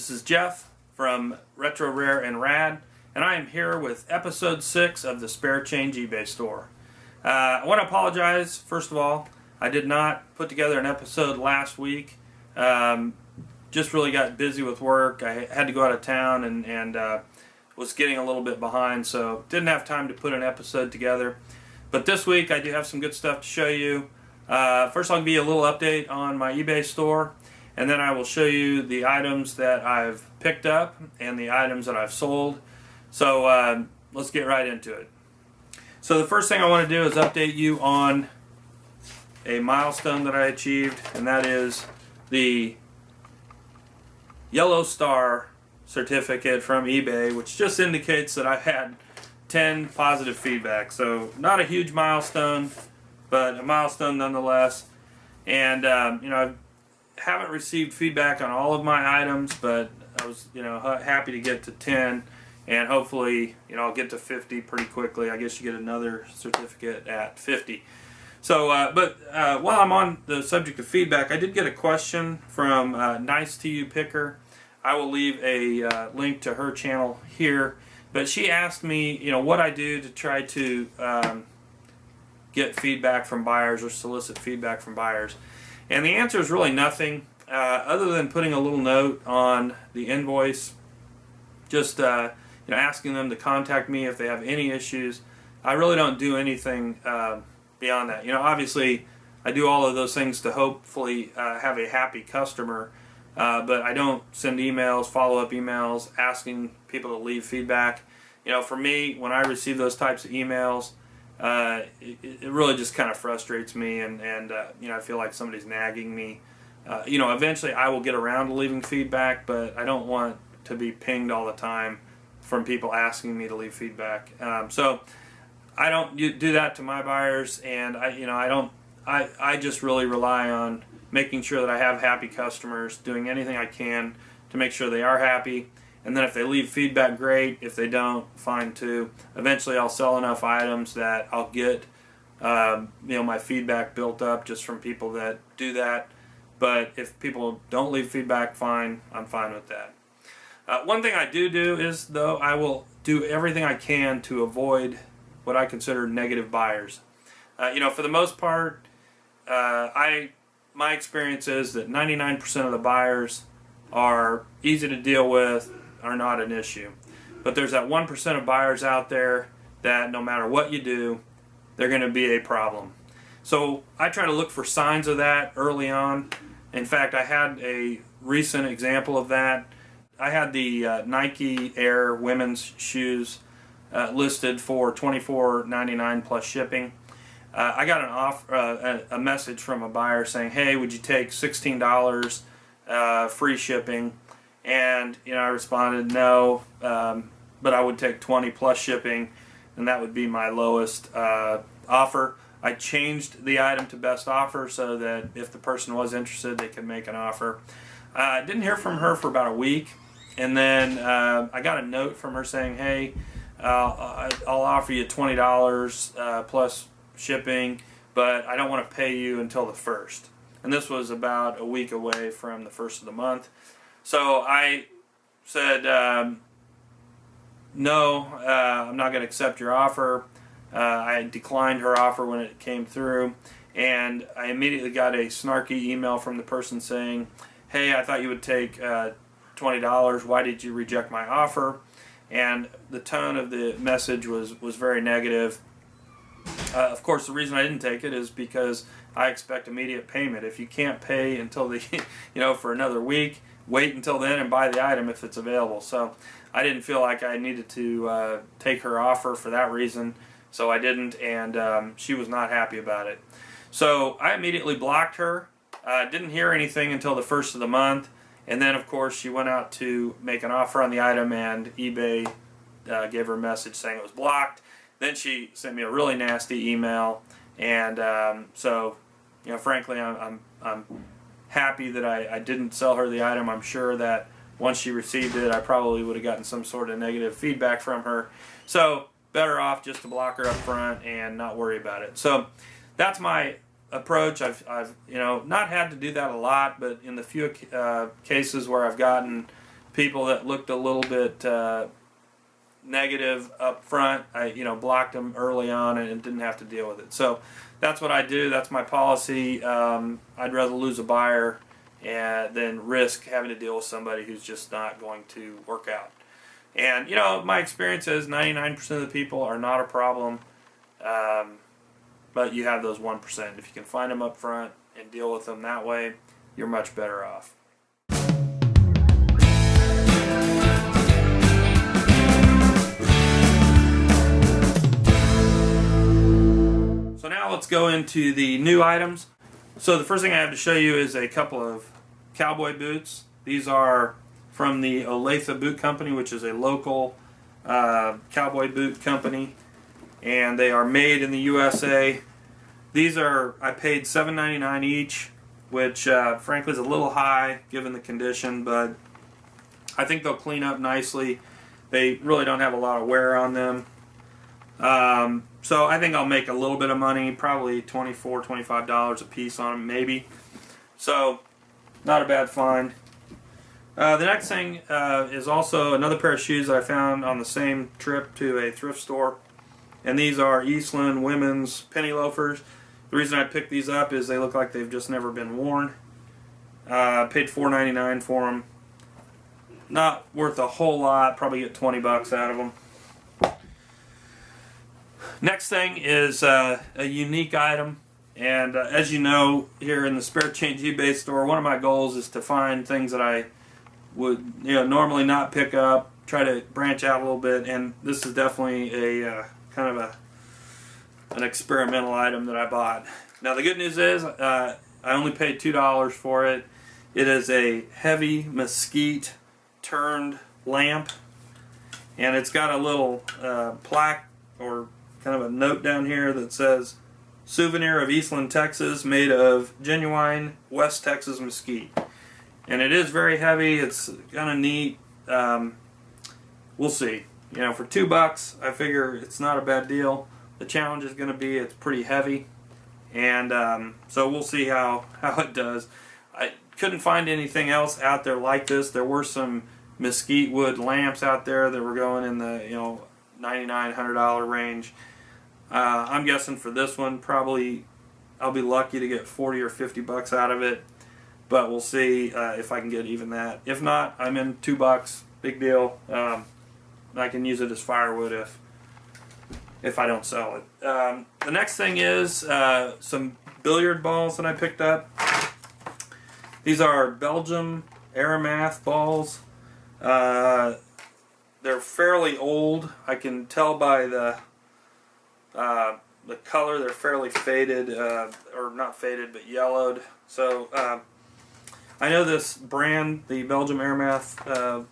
This is Jeff from Retro Rare and Rad, and I am here with episode 6 of the Spare Change eBay store. I want to apologize, first of all. I did not put together an episode last week. Just really got busy with work. I had to go out of town and was getting a little bit behind, so didn't have time to put an episode together. But this week I do have some good stuff to show you. First I'll give you a little update on my eBay store, and then I will show you the items that I've picked up and the items that I've sold. So let's get right into it. So the first thing I want to do is update you on a milestone that I achieved, and that is the yellow star certificate from eBay, which just indicates that I've had 10 positive feedback. So not a huge milestone, but a milestone nonetheless. And I haven't received feedback on all of my items, but I was happy to get to 10, and hopefully I'll get to 50 pretty quickly. I guess you get another certificate at 50. So, while I'm on the subject of feedback, I did get a question from Nice to You Picker. I will leave a link to her channel here, but she asked me, what I do to try to get feedback from buyers or solicit feedback from buyers. And the answer is really nothing other than putting a little note on the invoice, just asking them to contact me if they have any issues. I really don't do anything beyond that. Obviously I do all of those things to hopefully have a happy customer, but I don't send emails, follow-up emails asking people to leave feedback. For me, when I receive those types of emails, it really just kind of frustrates me, and I feel like somebody's nagging me. Eventually I will get around to leaving feedback, but I don't want to be pinged all the time from people asking me to leave feedback. So I don't do that to my buyers, and I just really rely on making sure that I have happy customers, doing anything I can to make sure they are happy. And then if they leave feedback, great. If they don't, fine too. Eventually I'll sell enough items that I'll get my feedback built up just from people that do that. But if people don't leave feedback, fine. I'm fine with that. One thing I do is, though, I will do everything I can to avoid what I consider negative buyers. For the most part, my experience is that 99% of the buyers are easy to deal with, are not an issue. But there's that 1% of buyers out there that no matter what you do, they're going to be a problem. So I try to look for signs of that early on. In fact, I had a recent example of that. I had the Nike Air women's shoes listed for $24.99 plus shipping. I got a message from a buyer saying, "Hey, would you take $16 free shipping?" And I responded, "No, but I would take 20 plus shipping, and that would be my lowest offer." I changed the item to best offer so that if the person was interested, they could make an offer. I didn't hear from her for about a week, and then I got a note from her saying, "Hey, I'll offer you $20 plus shipping, but I don't want to pay you until the 1st. And this was about a week away from the 1st of the month. So I said, "No, I'm not going to accept your offer." I declined her offer when it came through, and I immediately got a snarky email from the person saying, "Hey, I thought you would take $20. Why did you reject my offer?" And the tone of the message was very negative. Of course, the reason I didn't take it is because I expect immediate payment. If you can't pay until for another week, wait until then and buy the item if it's available. So I didn't feel like I needed to take her offer for that reason, so I didn't, and she was not happy about it. So I immediately blocked her. Didn't hear anything until the 1st of the month, and then of course she went out to make an offer on the item, and eBay gave her a message saying it was blocked. Then she sent me a really nasty email, and so frankly, I'm happy that I didn't sell her the item. I'm sure that once she received it, I probably would have gotten some sort of negative feedback from her. So better off just to block her up front and not worry about it. So that's my approach. I've not had to do that a lot, but in the few cases where I've gotten people that looked a little bit negative up front, I blocked them early on and didn't have to deal with it. So that's what I do. That's my policy. I'd rather lose a buyer than risk having to deal with somebody who's just not going to work out. And my experience is 99% of the people are not a problem, but you have those 1%. If you can find them up front and deal with them that way, you're much better off. So now let's go into the new items. So the first thing I have to show you is a couple of cowboy boots. These are from the Olathe Boot Company, which is a local cowboy boot company, and they are made in the USA. These I paid $7.99 each, which frankly is a little high given the condition, but I think they'll clean up nicely. They really don't have a lot of wear on them. So I think I'll make a little bit of money, probably $24, $25 a piece on them, maybe. So not a bad find. The next thing is also another pair of shoes that I found on the same trip to a thrift store. And these are Eastland women's penny loafers. The reason I picked these up is they look like they've just never been worn. Paid $4.99 for them. Not worth a whole lot, probably get 20 bucks out of them. Next thing is a unique item. And as you know, here in the Spare Change eBay store, one of my goals is to find things that I would normally not pick up, try to branch out a little bit, and this is definitely a kind of an experimental item that I bought. Now the good news is I only paid $2 for it. It is a heavy mesquite turned lamp, and it's got a little plaque or kind of a note down here that says souvenir of Eastland, Texas, made of genuine West Texas mesquite. And it is very heavy. It's kind of neat. We'll see. For $2, I figure it's not a bad deal. The challenge is going to be it's pretty heavy, and so we'll see how it does. I couldn't find anything else out there like this. There were some mesquite wood lamps out there that were going in the $99, $100 range. I'm guessing for this one, probably I'll be lucky to get 40 or 50 bucks out of it. But we'll see if I can get even that. If not, I'm in $2. Big deal. I can use it as firewood if I don't sell it. The next thing is some billiard balls that I picked up. These are Belgium Aramath balls. They're fairly old. I can tell by the color. They're fairly faded, or not faded, but yellowed. So I know this brand, the Belgium Aramath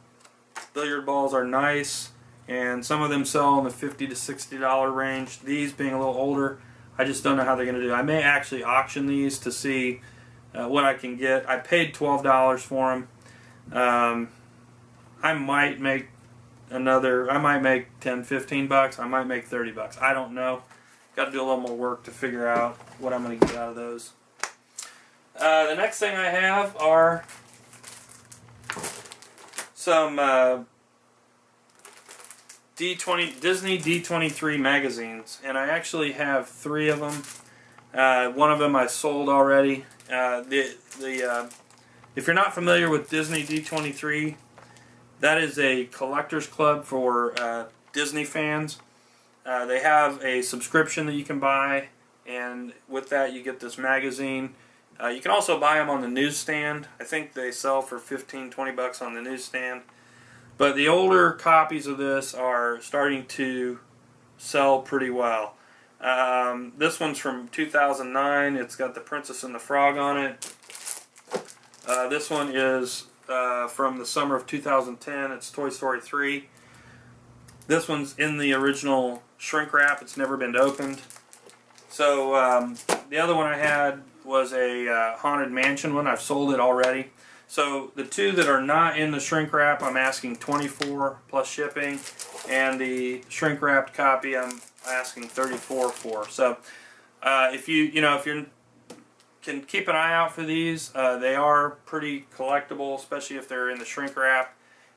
billiard balls, are nice, and some of them sell in the $50 to $60 range. These being a little older, I just don't know how they're going to do. I may actually auction these to see what I can get. I paid $12 for them. I might make I might make 10, 15 bucks. I might make 30 bucks. I don't know. Got to do a little more work to figure out what I'm going to get out of those. The next thing I have are some Disney D23 magazines, and I actually have 3 of them. One of them I sold already. If you're not familiar with Disney D23, that is a collector's club for Disney fans. They have a subscription that you can buy, and with that you get this magazine. You can also buy them on the newsstand. I think they sell for 15, 20 bucks on the newsstand. But the older copies of this are starting to sell pretty well. This one's from 2009. It's got the Princess and the Frog on it. This one is from the summer of 2010. It's Toy Story 3. This one's in the original shrink wrap. It's never been opened. So the other one I had was a Haunted Mansion one. I've sold it already. So the 2 that are not in the shrink wrap, I'm asking $24 plus shipping, and the shrink wrapped copy I'm asking $34 for. So if you can keep an eye out for these, they are pretty collectible, especially if they're in the shrink wrap.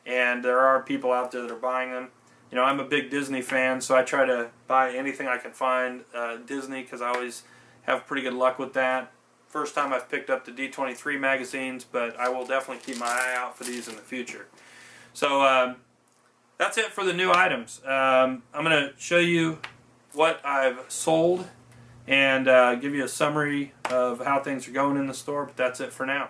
and there are people out there that are buying them. You know, I'm a big Disney fan, so I try to buy anything I can find Disney, because I always have pretty good luck with that. First time I've picked up the D23 magazines, but I will definitely keep my eye out for these in the future. So that's it for the new items. I'm going to show you what I've sold and give you a summary of how things are going in the store, but that's it for now.